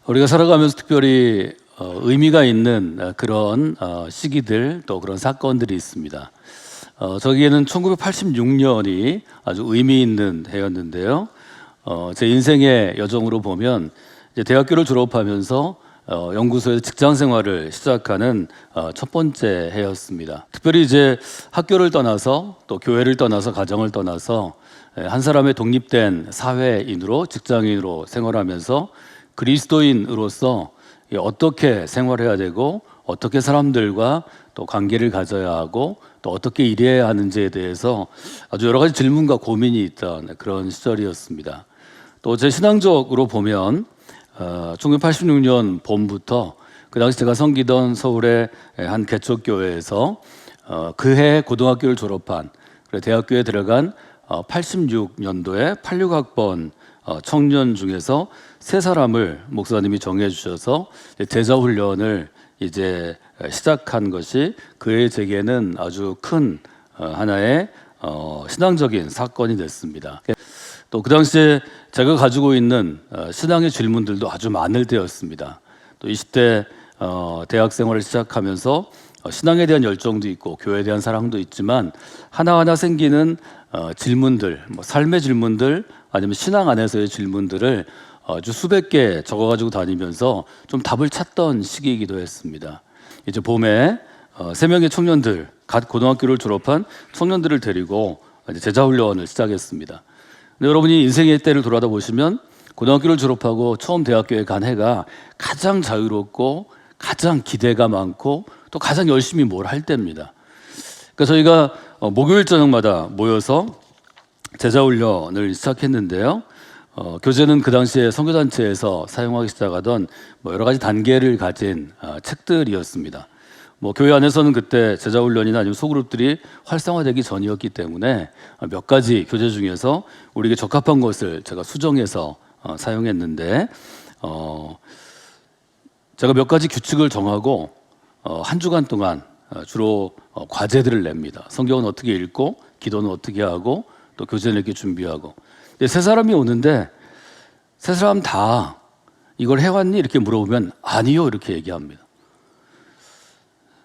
우리가 살아가면서 특별히 의미가 있는 그런 시기들 또 그런 사건들이 있습니다. 저기에는 1986년이 아주 의미 있는 해였는데요. 제 인생의 여정으로 보면 이제 대학교를 졸업하면서 연구소에서 직장 생활을 시작하는 첫 번째 해였습니다. 특별히 이제 학교를 떠나서 또 교회를 떠나서 가정을 떠나서 한 사람의 독립된 사회인으로 직장인으로 생활하면서 그리스도인으로서 어떻게 생활해야 되고 어떻게 사람들과 또 관계를 가져야 하고 또 어떻게 일해야 하는지에 대해서 아주 여러 가지 질문과 고민이 있던 그런 시절이었습니다. 또 제 신앙적으로 보면 1986년 봄부터 그 당시 제가 섬기던 서울의 한 개척교회에서 그해 고등학교를 졸업한 그리고 대학교에 들어간 86년도에 86학번 청년 중에서 세 사람을 목사님이 정해 주셔서 제자 훈련을 이제 시작한 것이 그해 제게는 아주 큰 하나의 신앙적인 사건이 됐습니다. 또 그 당시에 제가 가지고 있는 신앙의 질문들도 아주 많을 때였습니다. 또 20대 대학 생활을 시작하면서 신앙에 대한 열정도 있고 교회에 대한 사랑도 있지만 하나하나 생기는 질문들, 삶의 질문들 아니면 신앙 안에서의 질문들을 아주 수백 개 적어가지고 다니면서 좀 답을 찾던 시기이기도 했습니다. 이제 봄에 세 명의 청년들, 갓 고등학교를 졸업한 청년들을 데리고 이제 제자훈련을 시작했습니다. 근데 여러분이 인생의 때를 돌아다 보시면 고등학교를 졸업하고 처음 대학교에 간 해가 가장 자유롭고 가장 기대가 많고 또 가장 열심히 뭘 할 때입니다. 그러니까 저희가 목요일 저녁마다 모여서 제자훈련을 시작했는데요. 교재는 그 당시에 선교단체에서 사용하기 시작하던 여러 가지 단계를 가진 책들이었습니다. 교회 안에서는 그때 제자훈련이나 아니면 소그룹들이 활성화되기 전이었기 때문에 몇 가지 교재 중에서 우리에게 적합한 것을 제가 수정해서 사용했는데 제가 몇 가지 규칙을 정하고 한 주간 동안 주로 과제들을 냅니다. 성경은 어떻게 읽고 기도는 어떻게 하고 또 교재는 이렇게 준비하고. 근데 세 사람이 오는데 세 사람 다 이걸 해왔니? 이렇게 물어보면 아니요 이렇게 얘기합니다.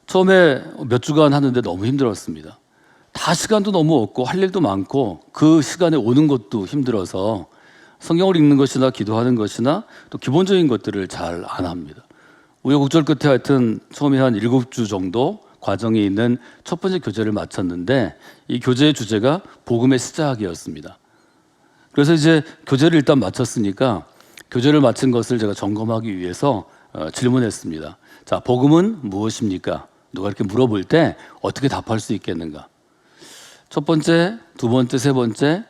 처음에 몇 주간 하는데 너무 힘들었습니다. 다 시간도 너무 없고 할 일도 많고 그 시간에 오는 것도 힘들어서 성경을 읽는 것이나 기도하는 것이나 또 기본적인 것들을 잘 안 합니다. 우여곡절 끝에 하여튼 처음에 한 7주 정도 과정이 있는 첫 번째 교재를 마쳤는데 이 교재의 주제가 복음의 시작이었습니다. 그래서 이제 교재를 일단 마쳤으니까 교재를 마친 것을 제가 점검하기 위해서 질문했습니다. 자, 복음은 무엇입니까? 누가 이렇게 물어볼 때 어떻게 답할 수 있겠는가? 첫 번째, 두 번째, 세 번째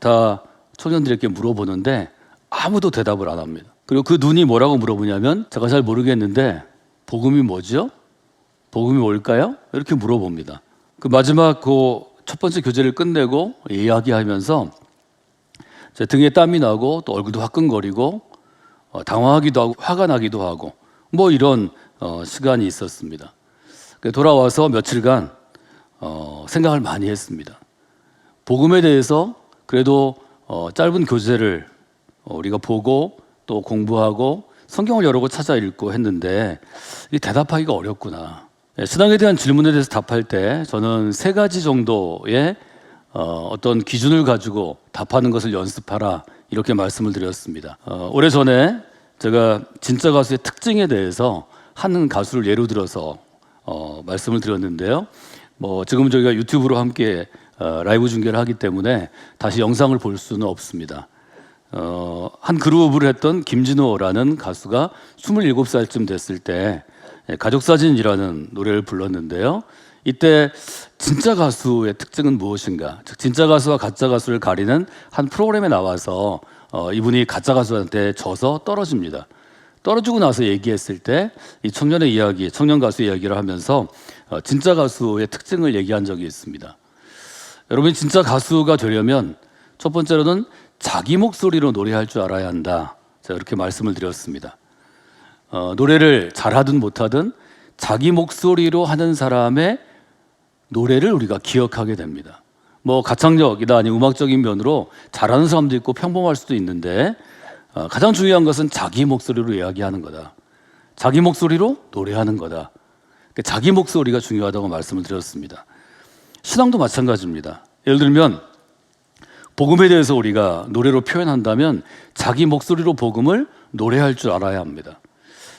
다 청년들에게 물어보는데 아무도 대답을 안 합니다. 그리고 그 눈이 뭐라고 물어보냐면 제가 잘 모르겠는데 복음이 뭐죠? 복음이 뭘까요? 이렇게 물어봅니다. 그 마지막 그 첫 번째 교재를 끝내고 이야기하면서 제 등에 땀이 나고 또 얼굴도 화끈거리고 당황하기도 하고 화가 나기도 하고 이런 시간이 있었습니다. 돌아와서 며칠간 생각을 많이 했습니다. 복음에 대해서 그래도 짧은 교재를 우리가 보고 또 공부하고 성경을 여러 곳 찾아 읽고 했는데 이게 대답하기가 어렵구나. 신앙에 대한 질문에 대해서 답할 때 저는 세 가지 정도의 어떤 기준을 가지고 답하는 것을 연습하라 이렇게 말씀을 드렸습니다. 오래전에 제가 진짜 가수의 특징에 대해서 한 가수를 예로 들어서 말씀을 드렸는데요. 지금 저희가 유튜브로 함께 라이브 중계를 하기 때문에 다시 영상을 볼 수는 없습니다. 한 그룹을 했던 김진호라는 가수가 27살쯤 됐을 때 가족사진이라는 노래를 불렀는데요. 이때 진짜 가수의 특징은 무엇인가? 즉 진짜 가수와 가짜 가수를 가리는 한 프로그램에 나와서 이분이 가짜 가수한테 져서 떨어집니다. 떨어지고 나서 얘기했을 때 이 청년의 이야기, 청년 가수의 이야기를 하면서 진짜 가수의 특징을 얘기한 적이 있습니다. 여러분이 진짜 가수가 되려면 첫 번째로는 자기 목소리로 노래할 줄 알아야 한다. 제가 이렇게 말씀을 드렸습니다. 노래를 잘하든 못하든 자기 목소리로 하는 사람의 노래를 우리가 기억하게 됩니다. 가창력이나 아니면 음악적인 면으로 잘하는 사람도 있고 평범할 수도 있는데 가장 중요한 것은 자기 목소리로 이야기하는 거다. 자기 목소리로 노래하는 거다. 자기 목소리가 중요하다고 말씀을 드렸습니다. 신앙도 마찬가지입니다. 예를 들면 복음에 대해서 우리가 노래로 표현한다면 자기 목소리로 복음을 노래할 줄 알아야 합니다.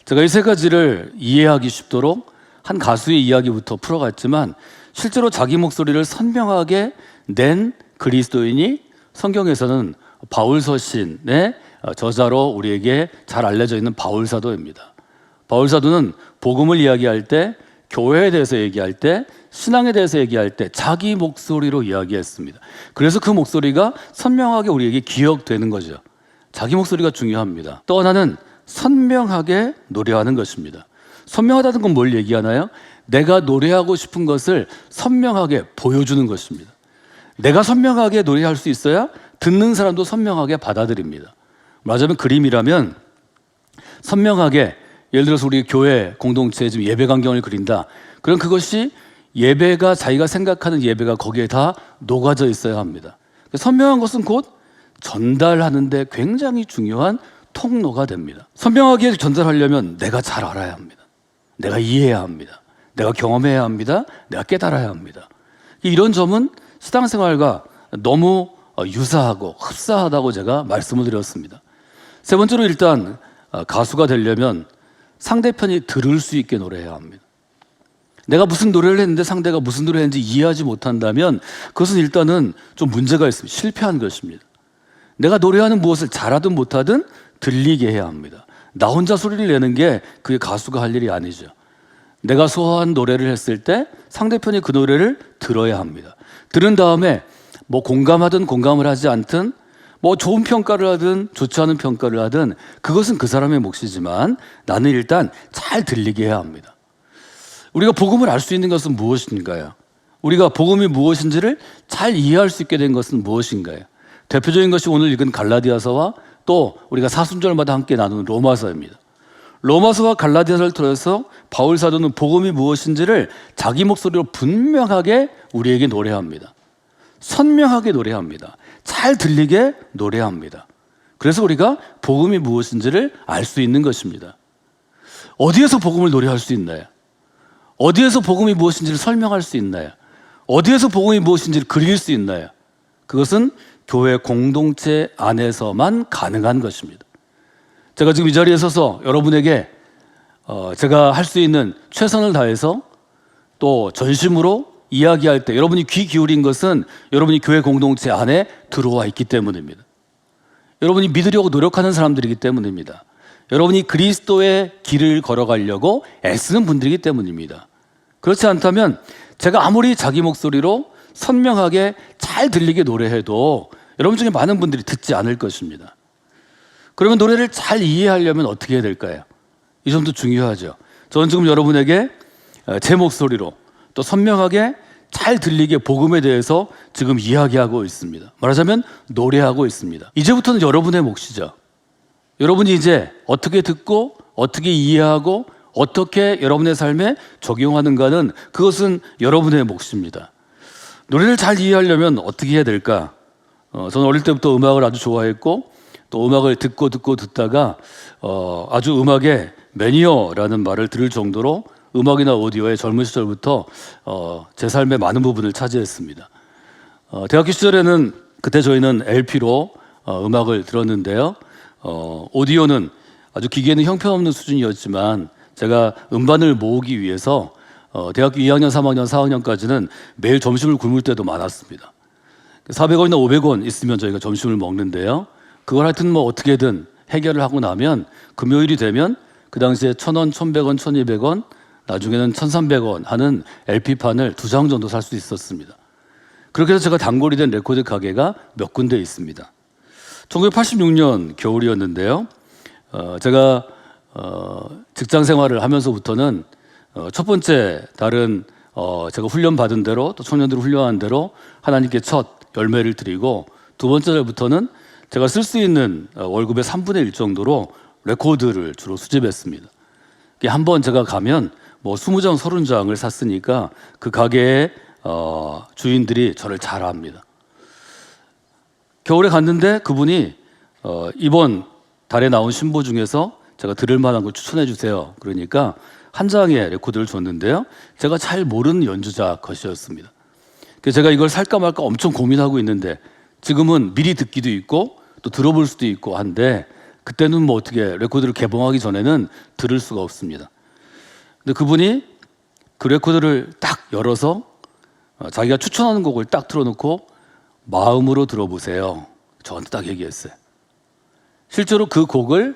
제가 이 세 가지를 이해하기 쉽도록 한 가수의 이야기부터 풀어갔지만 실제로 자기 목소리를 선명하게 낸 그리스도인이 성경에서는 바울서신의 저자로 우리에게 잘 알려져 있는 바울사도입니다. 바울사도는 복음을 이야기할 때, 교회에 대해서 얘기할 때, 신앙에 대해서 얘기할 때 자기 목소리로 이야기했습니다. 그래서 그 목소리가 선명하게 우리에게 기억되는 거죠. 자기 목소리가 중요합니다. 또 하나는 선명하게 노래하는 것입니다. 선명하다는 건 뭘 얘기하나요? 내가 노래하고 싶은 것을 선명하게 보여주는 것입니다. 내가 선명하게 노래할 수 있어야 듣는 사람도 선명하게 받아들입니다. 말하자면 그림이라면 선명하게, 예를 들어서 우리 교회 공동체에 지금 예배 광경을 그린다. 그럼 그것이 예배가, 자기가 생각하는 예배가 거기에 다 녹아져 있어야 합니다. 선명한 것은 곧 전달하는데 굉장히 중요한 통로가 됩니다. 선명하게 전달하려면 내가 잘 알아야 합니다. 내가 이해해야 합니다. 내가 경험해야 합니다. 내가 깨달아야 합니다. 이런 점은 신앙생활과 너무 유사하고 흡사하다고 제가 말씀을 드렸습니다. 세 번째로 일단 가수가 되려면 상대편이 들을 수 있게 노래해야 합니다. 내가 무슨 노래를 했는데 상대가 무슨 노래를 했는지 이해하지 못한다면 그것은 일단은 좀 문제가 있습니다. 실패한 것입니다. 내가 노래하는 무엇을 잘하든 못하든 들리게 해야 합니다. 나 혼자 소리를 내는 게 그게 가수가 할 일이 아니죠. 내가 소화한 노래를 했을 때 상대편이 그 노래를 들어야 합니다. 들은 다음에 뭐 공감하든 공감을 하지 않든 뭐 좋은 평가를 하든 좋지 않은 평가를 하든 그것은 그 사람의 몫이지만 나는 일단 잘 들리게 해야 합니다. 우리가 복음을 알 수 있는 것은 무엇인가요? 우리가 복음이 무엇인지를 잘 이해할 수 있게 된 것은 무엇인가요? 대표적인 것이 오늘 읽은 갈라디아서와 또 우리가 사순절마다 함께 나누는 로마서입니다. 로마서와 갈라디아서를 통해서 바울 사도는 복음이 무엇인지를 자기 목소리로 분명하게 우리에게 노래합니다. 선명하게 노래합니다. 잘 들리게 노래합니다. 그래서 우리가 복음이 무엇인지를 알 수 있는 것입니다. 어디에서 복음을 노래할 수 있나요? 어디에서 복음이 무엇인지를 설명할 수 있나요? 어디에서 복음이 무엇인지를 그릴 수 있나요? 그것은 교회 공동체 안에서만 가능한 것입니다. 제가 지금 이 자리에 서서 여러분에게 제가 할 수 있는 최선을 다해서 또 전심으로 이야기할 때 여러분이 귀 기울인 것은 여러분이 교회 공동체 안에 들어와 있기 때문입니다. 여러분이 믿으려고 노력하는 사람들이기 때문입니다. 여러분이 그리스도의 길을 걸어가려고 애쓰는 분들이기 때문입니다. 그렇지 않다면 제가 아무리 자기 목소리로 선명하게 잘 들리게 노래해도 여러분 중에 많은 분들이 듣지 않을 것입니다. 그러면 노래를 잘 이해하려면 어떻게 해야 될까요? 이 점도 중요하죠. 저는 지금 여러분에게 제 목소리로 또 선명하게 잘 들리게 복음에 대해서 지금 이야기하고 있습니다. 말하자면 노래하고 있습니다. 이제부터는 여러분의 몫이죠. 여러분이 이제 어떻게 듣고 어떻게 이해하고 어떻게 여러분의 삶에 적용하는가는 그것은 여러분의 몫입니다. 노래를 잘 이해하려면 어떻게 해야 될까? 저는 어릴 때부터 음악을 아주 좋아했고 또 음악을 듣다가 아주 음악의 매니어라는 말을 들을 정도로 음악이나 오디오의 젊은 시절부터 제 삶의 많은 부분을 차지했습니다. 대학교 시절에는 그때 저희는 LP로 음악을 들었는데요. 오디오는 아주 기계는 형편없는 수준이었지만 제가 음반을 모으기 위해서 대학교 2학년, 3학년, 4학년까지는 매일 점심을 굶을 때도 많았습니다. 400원이나 500원 있으면 저희가 점심을 먹는데요. 그걸 하여튼 뭐 어떻게든 해결을 하고 나면 금요일이 되면 그 당시에 1,000원, 1,100원, 1,200원, 나중에는 1,300원 하는 LP판을 2장 정도 살 수 있었습니다. 그렇게 해서 제가 단골이 된 레코드 가게가 몇 군데 있습니다. 1986년 겨울이었는데요. 제가 직장 생활을 하면서부터는 첫 번째 다른 제가 훈련받은 대로 또 청년들을 훈련한 대로 하나님께 첫 열매를 드리고 두 번째 달부터는 제가 쓸 수 있는 월급의 3분의 1 정도로 레코드를 주로 수집했습니다. 한 번 제가 가면 뭐 20장, 30장을 샀으니까 그 가게의 주인들이 저를 잘 압니다. 겨울에 갔는데 그분이 이번 달에 나온 신보 중에서 제가 들을 만한 거 추천해 주세요. 그러니까 한 장의 레코드를 줬는데요. 제가 잘 모르는 연주자 것이었습니다. 그래서 제가 이걸 살까 말까 엄청 고민하고 있는데 지금은 미리 듣기도 있고 또 들어볼 수도 있고 한데 그때는 뭐 어떻게 레코드를 개봉하기 전에는 들을 수가 없습니다. 근데 그분이 그 레코드를 딱 열어서 자기가 추천하는 곡을 딱 틀어놓고 마음으로 들어보세요. 저한테 딱 얘기했어요. 실제로 그 곡을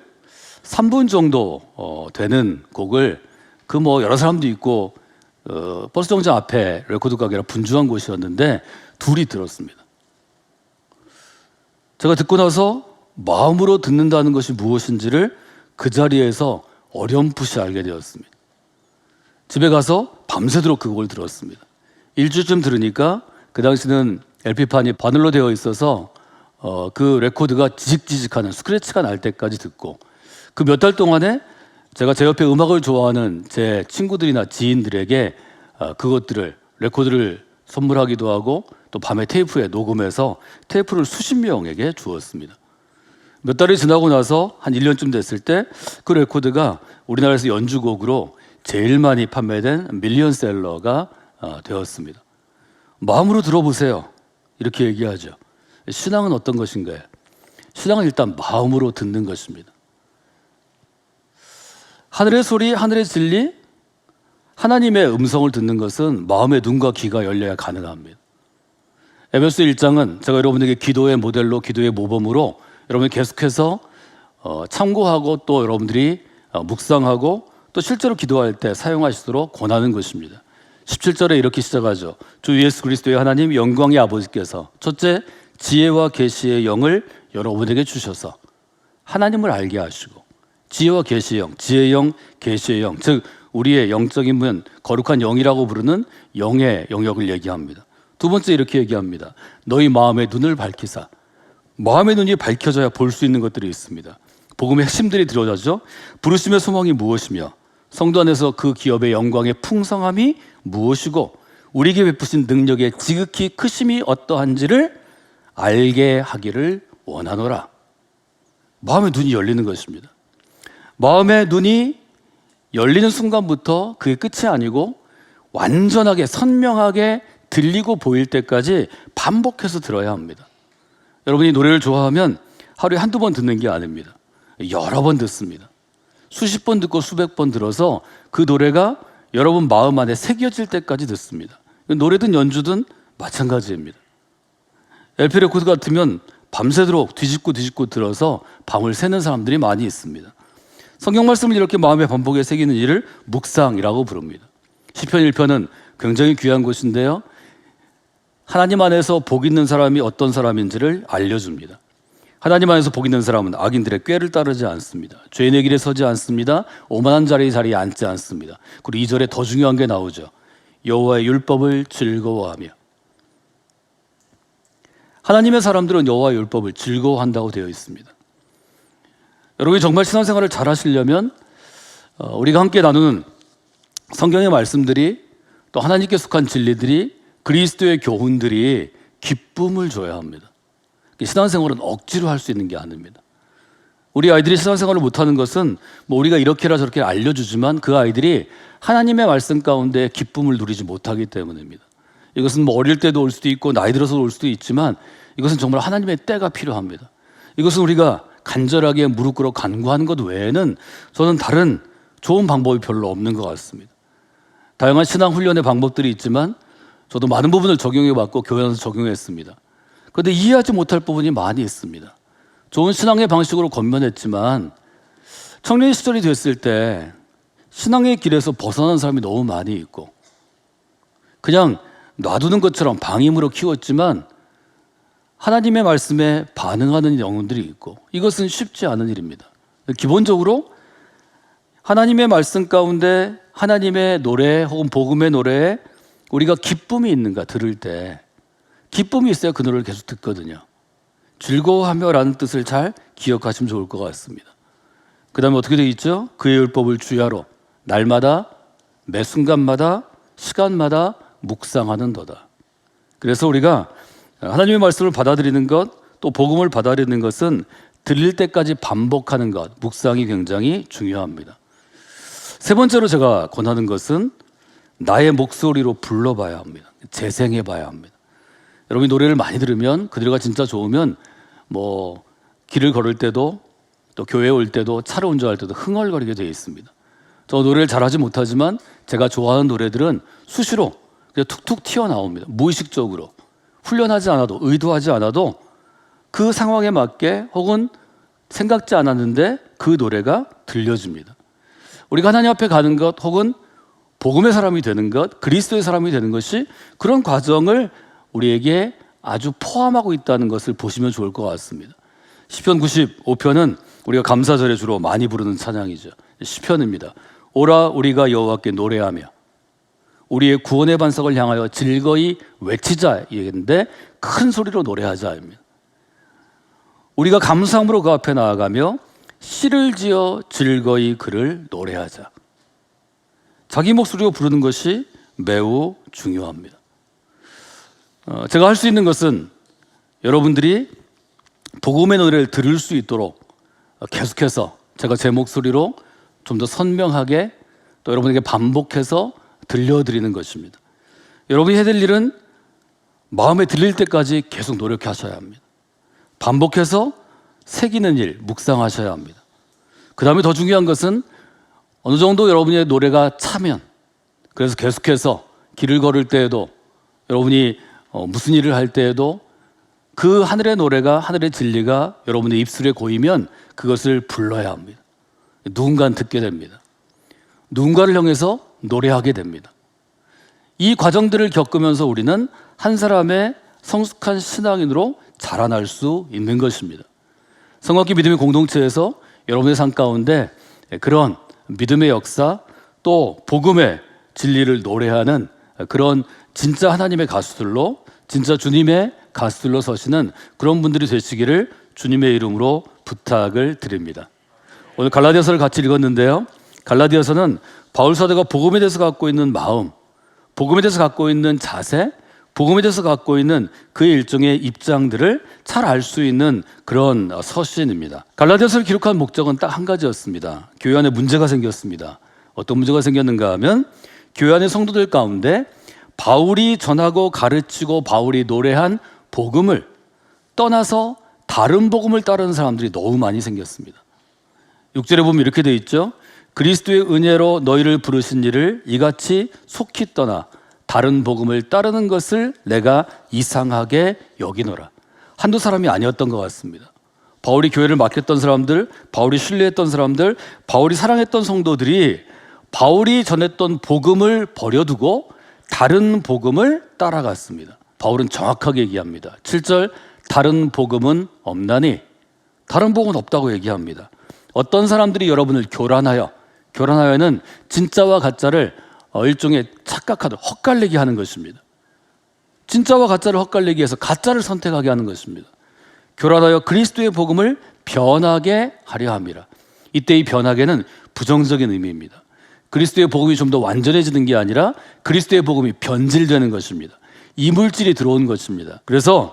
3분 정도 되는 곡을 그 뭐 여러 사람도 있고 버스 정류장 앞에 레코드 가게라 분주한 곳이었는데 둘이 들었습니다. 제가 듣고 나서 마음으로 듣는다는 것이 무엇인지를 그 자리에서 어렴풋이 알게 되었습니다. 집에 가서 밤새도록 그 곡을 들었습니다. 일주일쯤 들으니까 그 당시는 LP판이 바늘로 되어 있어서 그 레코드가 지직지직하는 스크래치가 날 때까지 듣고 그 몇 달 동안에 제가 제 옆에 음악을 좋아하는 제 친구들이나 지인들에게 그것들을 레코드를 선물하기도 하고 또 밤에 테이프에 녹음해서 테이프를 수십 명에게 주었습니다. 몇 달이 지나고 나서 한 1년쯤 됐을 때 그 레코드가 우리나라에서 연주곡으로 제일 많이 판매된 밀리언셀러가 되었습니다. 마음으로 들어보세요. 이렇게 얘기하죠. 신앙은 어떤 것인가요? 신앙은 일단 마음으로 듣는 것입니다. 하늘의 소리, 하늘의 진리, 하나님의 음성을 듣는 것은 마음의 눈과 귀가 열려야 가능합니다. 에베소 1장은 제가 여러분에게 기도의 모델로, 기도의 모범으로 여러분이 계속해서 참고하고 또 여러분들이 묵상하고 또 실제로 기도할 때 사용하시도록 권하는 것입니다. 17절에 이렇게 시작하죠. 주 예수 그리스도의 하나님 영광의 아버지께서 첫째 지혜와 계시의 영을 여러분에게 주셔서 하나님을 알게 하시고 지혜와 계시의 영, 지혜의 영, 계시의 영, 즉 우리의 영적인 분, 거룩한 영이라고 부르는 영의 영역을 얘기합니다. 두 번째 이렇게 얘기합니다. 너희 마음의 눈을 밝히사. 마음의 눈이 밝혀져야 볼 수 있는 것들이 있습니다. 복음의 핵심들이 들어가죠. 부르심의 소망이 무엇이며 성도 안에서 그 기업의 영광의 풍성함이 무엇이고 우리에게 베푸신 능력의 지극히 크심이 어떠한지를 알게 하기를 원하노라. 마음의 눈이 열리는 것입니다. 마음의 눈이 열리는 순간부터 그게 끝이 아니고 완전하게 선명하게 들리고 보일 때까지 반복해서 들어야 합니다. 여러분이 노래를 좋아하면 하루에 한두 번 듣는 게 아닙니다. 여러 번 듣습니다. 수십 번 듣고 수백 번 들어서 그 노래가 여러분 마음 안에 새겨질 때까지 듣습니다. 노래든 연주든 마찬가지입니다. LP 레코드 같으면 밤새도록 뒤집고 들어서 밤을 새는 사람들이 많이 있습니다. 성경 말씀을 이렇게 마음의 반복에 새기는 일을 묵상이라고 부릅니다. 시편 1편은 굉장히 귀한 곳인데요. 하나님 안에서 복 있는 사람이 어떤 사람인지를 알려줍니다. 하나님 안에서 복 있는 사람은 악인들의 꾀를 따르지 않습니다. 죄인의 길에 서지 않습니다. 오만한 자리에 앉지 않습니다. 그리고 2절에 더 중요한 게 나오죠. 여호와의 율법을 즐거워하며. 하나님의 사람들은 여호와의 율법을 즐거워한다고 되어 있습니다. 여러분이 정말 신앙생활을 잘 하시려면 우리가 함께 나누는 성경의 말씀들이 또 하나님께 속한 진리들이 그리스도의 교훈들이 기쁨을 줘야 합니다. 신앙생활은 억지로 할 수 있는 게 아닙니다. 우리 아이들이 신앙생활을 못하는 것은 뭐 우리가 이렇게라 저렇게 알려주지만 그 아이들이 하나님의 말씀 가운데 기쁨을 누리지 못하기 때문입니다. 이것은 뭐 어릴 때도 올 수도 있고 나이 들어서 올 수도 있지만 이것은 정말 하나님의 때가 필요합니다. 이것은 우리가 간절하게 무릎 꿇어 간구하는 것 외에는 저는 다른 좋은 방법이 별로 없는 것 같습니다. 다양한 신앙 훈련의 방법들이 있지만 저도 많은 부분을 적용해봤고 교회에서 적용했습니다. 그런데 이해하지 못할 부분이 많이 있습니다. 좋은 신앙의 방식으로 권면했지만 청년 시절이 됐을 때 신앙의 길에서 벗어난 사람이 너무 많이 있고 그냥 놔두는 것처럼 방임으로 키웠지만 하나님의 말씀에 반응하는 영혼들이 있고 이것은 쉽지 않은 일입니다. 기본적으로 하나님의 말씀 가운데 하나님의 노래 혹은 복음의 노래에 우리가 기쁨이 있는가 들을 때 기쁨이 있어야 그 노래를 계속 듣거든요. 즐거워하며 라는 뜻을 잘 기억하시면 좋을 것 같습니다. 그 다음에 어떻게 되어 있죠? 그의 율법을 주야로 날마다 매 순간마다 시간마다 묵상하는 도다. 그래서 우리가 하나님의 말씀을 받아들이는 것 또 복음을 받아들이는 것은 들릴 때까지 반복하는 것, 묵상이 굉장히 중요합니다. 세 번째로 제가 권하는 것은 나의 목소리로 불러봐야 합니다. 재생해봐야 합니다. 여러분이 노래를 많이 들으면 그 노래가 진짜 좋으면 뭐 길을 걸을 때도 또 교회에 올 때도 차를 운전할 때도 흥얼거리게 되어 있습니다. 저 노래를 잘하지 못하지만 제가 좋아하는 노래들은 수시로 그냥 툭툭 튀어나옵니다. 무의식적으로 훈련하지 않아도 의도하지 않아도 그 상황에 맞게 혹은 생각지 않았는데 그 노래가 들려집니다. 우리가 하나님 앞에 가는 것 혹은 복음의 사람이 되는 것, 그리스도의 사람이 되는 것이 그런 과정을 우리에게 아주 포함하고 있다는 것을 보시면 좋을 것 같습니다. 시편 95편은 우리가 감사절에 주로 많이 부르는 찬양이죠. 시편입니다. 오라 우리가 여호와께 노래하며 우리의 구원의 반석을 향하여 즐거이 외치자 얘기인데 큰 소리로 노래하자입니다. 우리가 감사함으로 그 앞에 나아가며 시를 지어 즐거이 그를 노래하자. 자기 목소리로 부르는 것이 매우 중요합니다. 제가 할 수 있는 것은 여러분들이 복음의 노래를 들을 수 있도록 계속해서 제가 제 목소리로 좀 더 선명하게 또 여러분에게 반복해서 들려드리는 것입니다. 여러분이 해야 될 일은 마음에 들릴 때까지 계속 노력하셔야 합니다. 반복해서 새기는 일, 묵상하셔야 합니다. 그 다음에 더 중요한 것은 어느 정도 여러분의 노래가 차면, 그래서 계속해서 길을 걸을 때에도 여러분이 무슨 일을 할 때에도 그 하늘의 노래가, 하늘의 진리가 여러분의 입술에 고이면 그것을 불러야 합니다. 누군가는 듣게 됩니다. 누군가를 향해서 노래하게 됩니다. 이 과정들을 겪으면서 우리는 한 사람의 성숙한 신앙인으로 자라날 수 있는 것입니다. 성악기 믿음의 공동체에서 여러분의 삶 가운데 그런 믿음의 역사 또 복음의 진리를 노래하는 그런 진짜 하나님의 가수들로, 진짜 주님의 가수들로 서시는 그런 분들이 되시기를 주님의 이름으로 부탁을 드립니다. 오늘 갈라디아서를 같이 읽었는데요. 갈라디아서는 바울 사도가 복음에 대해서 갖고 있는 마음, 복음에 대해서 갖고 있는 자세, 복음에 대해서 갖고 있는 그의 일종의 입장들을 잘 알 수 있는 그런 서신입니다. 갈라디아서를 기록한 목적은 딱 한 가지였습니다. 교회 안에 문제가 생겼습니다. 어떤 문제가 생겼는가 하면 교회 안의 성도들 가운데 바울이 전하고 가르치고 바울이 노래한 복음을 떠나서 다른 복음을 따르는 사람들이 너무 많이 생겼습니다. 6절에 보면 이렇게 되어 있죠. 그리스도의 은혜로 너희를 부르신 이를 이같이 속히 떠나 다른 복음을 따르는 것을 내가 이상하게 여기노라. 한두 사람이 아니었던 것 같습니다. 바울이 교회를 맡겼던 사람들, 바울이 신뢰했던 사람들, 바울이 사랑했던 성도들이 바울이 전했던 복음을 버려두고 다른 복음을 따라갔습니다. 바울은 정확하게 얘기합니다. 7절 다른 복음은 없나니, 다른 복음은 없다고 얘기합니다. 어떤 사람들이 여러분을 교란하여는 진짜와 가짜를 일종의 착각하듯 헛갈리게 하는 것입니다. 진짜와 가짜를 헛갈리기 위해서 가짜를 선택하게 하는 것입니다. 교란하여 그리스도의 복음을 변하게 하려 함이라. 이때 이 변하게는 부정적인 의미입니다. 그리스도의 복음이 좀 더 완전해지는 게 아니라 그리스도의 복음이 변질되는 것입니다. 이물질이 들어온 것입니다. 그래서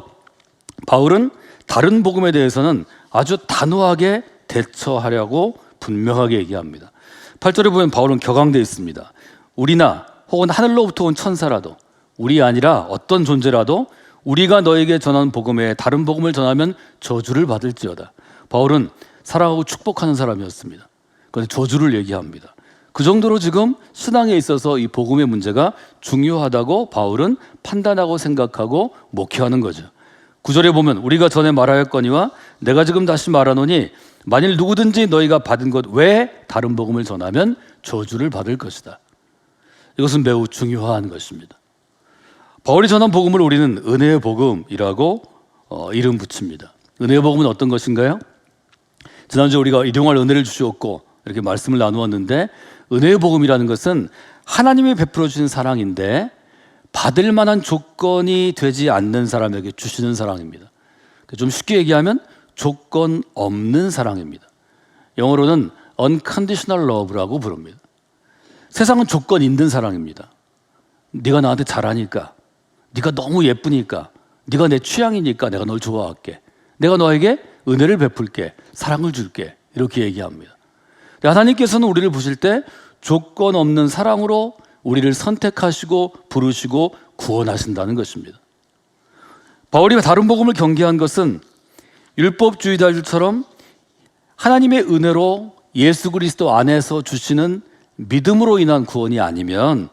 바울은 다른 복음에 대해서는 아주 단호하게 대처하려고 분명하게 얘기합니다. 8절에 보면 바울은 격앙되어 있습니다. 우리나 혹은 하늘로부터 온 천사라도, 우리 아니라 어떤 존재라도 우리가 너에게 전하는 복음 외에 다른 복음을 전하면 저주를 받을지어다. 바울은 사랑하고 축복하는 사람이었습니다. 그런데 저주를 얘기합니다. 그 정도로 지금 신앙에 있어서 이 복음의 문제가 중요하다고 바울은 판단하고 생각하고 목회하는 거죠. 9절에 보면 우리가 전에 말하였거니와 내가 지금 다시 말하노니 만일 누구든지 너희가 받은 것 외에 다른 복음을 전하면 저주를 받을 것이다. 이것은 매우 중요한 것입니다. 바울이 전한 복음을 우리는 은혜의 복음이라고 이름 붙입니다. 은혜의 복음은 어떤 것인가요? 지난주에 우리가 일용할 은혜를 주시었고 이렇게 말씀을 나누었는데, 은혜의 복음이라는 것은 하나님이 베풀어 주신 사랑인데 받을 만한 조건이 되지 않는 사람에게 주시는 사랑입니다. 좀 쉽게 얘기하면 조건 없는 사랑입니다. 영어로는 unconditional love라고 부릅니다. 세상은 조건 있는 사랑입니다. 네가 나한테 잘하니까, 네가 너무 예쁘니까, 네가 내 취향이니까 내가 널 좋아할게. 내가 너에게 은혜를 베풀게, 사랑을 줄게 이렇게 얘기합니다. 하나님께서는 우리를 보실 때 조건 없는 사랑으로 우리를 선택하시고 부르시고 구원하신다는 것입니다. 바울이 다른 복음을 경계한 것은 율법주의자들처럼 하나님의 은혜로 예수 그리스도 안에서 주시는 믿음으로 인한 구원이 아니면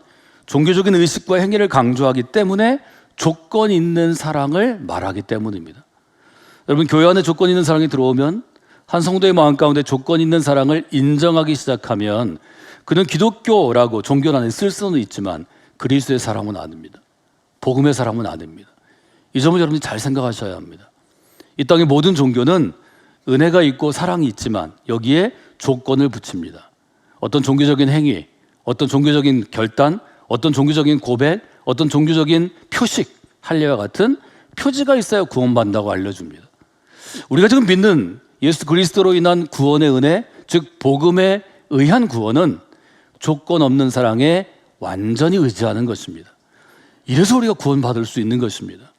종교적인 의식과 행위를 강조하기 때문에 조건 있는 사랑을 말하기 때문입니다. 여러분, 교회 안에 조건 있는 사랑이 들어오면 한 성도의 마음 가운데 조건 있는 사랑을 인정하기 시작하면 그는 기독교라고 종교 안에 쓸 수는 있지만 그리스도의 사랑은 아닙니다. 복음의 사랑은 아닙니다. 이 점을 여러분이 잘 생각하셔야 합니다. 이 땅의 모든 종교는 은혜가 있고 사랑이 있지만 여기에 조건을 붙입니다. 어떤 종교적인 행위, 어떤 종교적인 결단, 어떤 종교적인 고백, 어떤 종교적인 표식, 할례와 같은 표지가 있어야 구원받는다고 알려줍니다. 우리가 지금 믿는 예수 그리스도로 인한 구원의 은혜, 즉 복음에 의한 구원은 조건 없는 사랑에 완전히 의지하는 것입니다. 이래서 우리가 구원받을 수 있는 것입니다.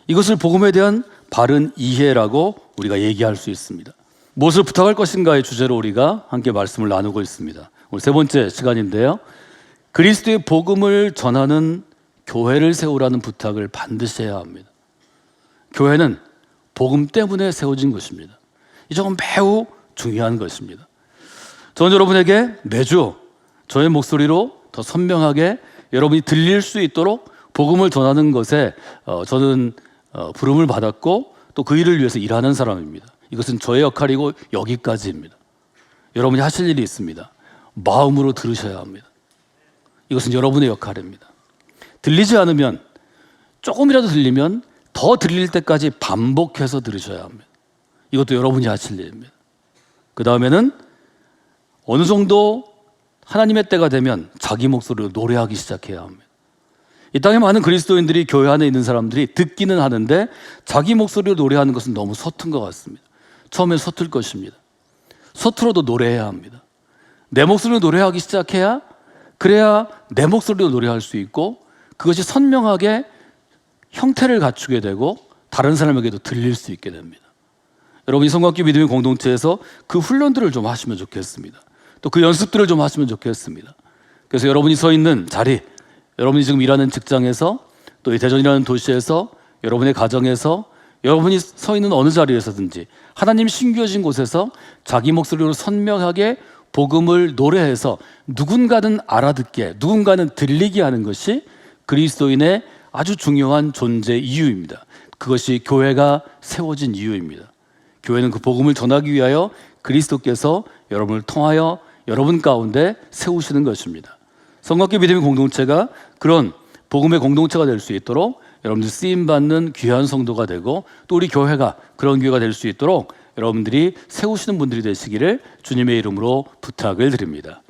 이것을 복음에 대한 바른 이해라고 우리가 얘기할 수 있습니다. 무엇을 부탁할 것인가의 주제로 우리가 함께 말씀을 나누고 있습니다. 오늘 세 번째 시간인데요. 그리스도의 복음을 전하는 교회를 세우라는 부탁을 반드시 해야 합니다. 교회는 복음 때문에 세워진 것입니다. 이 점은 매우 중요한 것입니다. 저는 여러분에게 매주 저의 목소리로 더 선명하게 여러분이 들릴 수 있도록 복음을 전하는 것에 저는 부름을 받았고 또 그 일을 위해서 일하는 사람입니다. 이것은 저의 역할이고 여기까지입니다. 여러분이 하실 일이 있습니다. 마음으로 들으셔야 합니다. 이것은 여러분의 역할입니다. 들리지 않으면, 조금이라도 들리면 더 들릴 때까지 반복해서 들으셔야 합니다. 이것도 여러분이 하실 일입니다. 그 다음에는 어느 정도 하나님의 때가 되면 자기 목소리로 노래하기 시작해야 합니다. 이 땅에 많은 그리스도인들이 교회 안에 있는 사람들이 듣기는 하는데 자기 목소리로 노래하는 것은 너무 서툰 것 같습니다. 처음에 서툴 것입니다. 서툴어도 노래해야 합니다. 내 목소리로 노래하기 시작해야, 그래야 내 목소리로 노래할 수 있고 그것이 선명하게 형태를 갖추게 되고 다른 사람에게도 들릴 수 있게 됩니다. 여러분이 성곽교 믿음의 공동체에서 그 훈련들을 좀 하시면 좋겠습니다. 또 그 연습들을 좀 하시면 좋겠습니다. 그래서 여러분이 서 있는 자리, 여러분이 지금 일하는 직장에서, 또 이 대전이라는 도시에서, 여러분의 가정에서, 여러분이 서 있는 어느 자리에서든지 하나님 신겨진 곳에서 자기 목소리로 선명하게 복음을 노래해서 누군가는 알아듣게, 누군가는 들리게 하는 것이 그리스도인의 아주 중요한 존재 이유입니다. 그것이 교회가 세워진 이유입니다. 교회는 그 복음을 전하기 위하여 그리스도께서 여러분을 통하여 여러분 가운데 세우시는 것입니다. 성곽교 믿음의 공동체가 그런 복음의 공동체가 될 수 있도록 여러분들 쓰임받는 귀한 성도가 되고 또 우리 교회가 그런 교회가 될 수 있도록 여러분들이 세우시는 분들이 되시기를 주님의 이름으로 부탁을 드립니다.